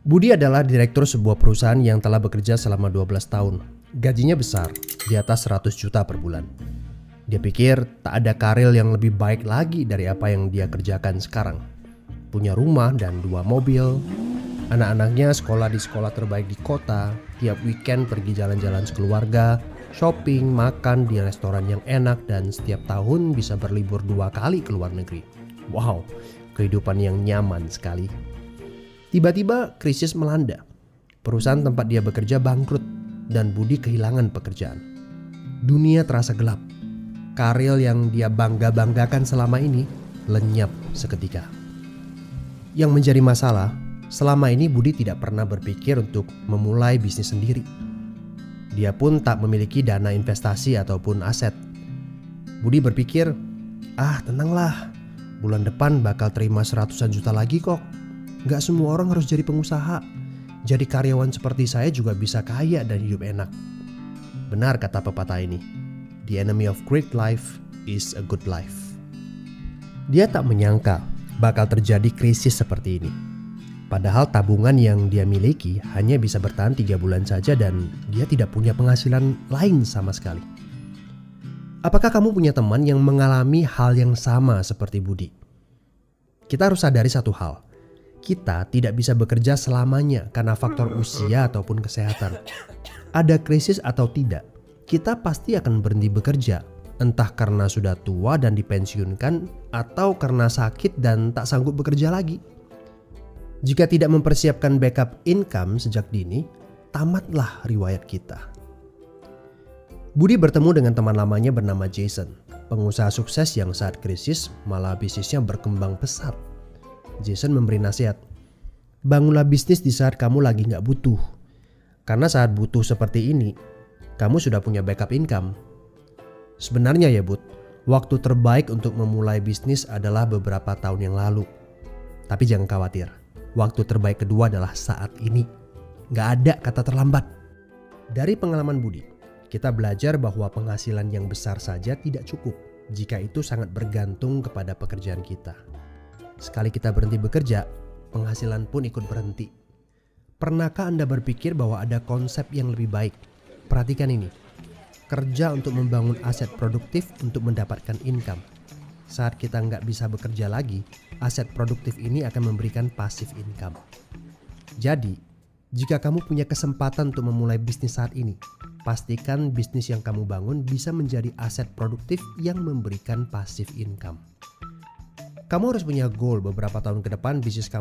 Budi adalah direktur sebuah perusahaan yang telah bekerja selama 12 tahun. Gajinya besar, di atas 100 juta per bulan. Dia pikir tak ada karir yang lebih baik lagi dari apa yang dia kerjakan sekarang. Punya rumah dan 2 mobil. Anak-anaknya sekolah di sekolah terbaik di kota. Tiap weekend pergi jalan-jalan sekeluarga, shopping, makan di restoran yang enak, dan setiap tahun bisa berlibur 2 kali ke luar negeri. Wow, kehidupan yang nyaman sekali. Tiba-tiba krisis melanda. Perusahaan tempat dia bekerja bangkrut dan Budi kehilangan pekerjaan. Dunia terasa gelap. Karir yang dia bangga-banggakan selama ini lenyap seketika. Yang menjadi masalah, selama ini Budi tidak pernah berpikir untuk memulai bisnis sendiri. Dia pun tak memiliki dana investasi ataupun aset. Budi berpikir, tenanglah, bulan depan bakal terima 100-an juta lagi kok. Gak semua orang harus jadi pengusaha. Jadi karyawan seperti saya juga bisa kaya dan hidup enak. Benar kata pepatah ini. The enemy of great life is a good life. Dia tak menyangka bakal terjadi krisis seperti ini. Padahal tabungan yang dia miliki hanya bisa bertahan 3 bulan saja dan dia tidak punya penghasilan lain sama sekali. Apakah kamu punya teman yang mengalami hal yang sama seperti Budi? Kita harus sadari satu hal. Kita tidak bisa bekerja selamanya karena faktor usia ataupun kesehatan. Ada krisis atau tidak, kita pasti akan berhenti bekerja. Entah karena sudah tua dan dipensiunkan, atau karena sakit dan tak sanggup bekerja lagi. Jika tidak mempersiapkan backup income sejak dini, tamatlah riwayat kita. Budi bertemu dengan teman lamanya bernama Jason, pengusaha sukses yang saat krisis malah bisnisnya berkembang pesat. Jason memberi nasihat, bangunlah bisnis di saat kamu lagi gak butuh. Karena saat butuh seperti ini, kamu sudah punya backup income. Sebenarnya ya Bud, waktu terbaik untuk memulai bisnis adalah beberapa tahun yang lalu. Tapi jangan khawatir, waktu terbaik kedua adalah saat ini. Gak ada kata terlambat. Dari pengalaman Budi, kita belajar bahwa penghasilan yang besar saja tidak cukup jika itu sangat bergantung kepada pekerjaan kita. Sekali kita berhenti bekerja, penghasilan pun ikut berhenti. Pernahkah Anda berpikir bahwa ada konsep yang lebih baik? Perhatikan ini. Kerja untuk membangun aset produktif untuk mendapatkan income. Saat kita nggak bisa bekerja lagi, aset produktif ini akan memberikan passive income. Jadi, jika kamu punya kesempatan untuk memulai bisnis saat ini, pastikan bisnis yang kamu bangun bisa menjadi aset produktif yang memberikan passive income. Kamu harus punya goal beberapa tahun ke depan bisnis kamu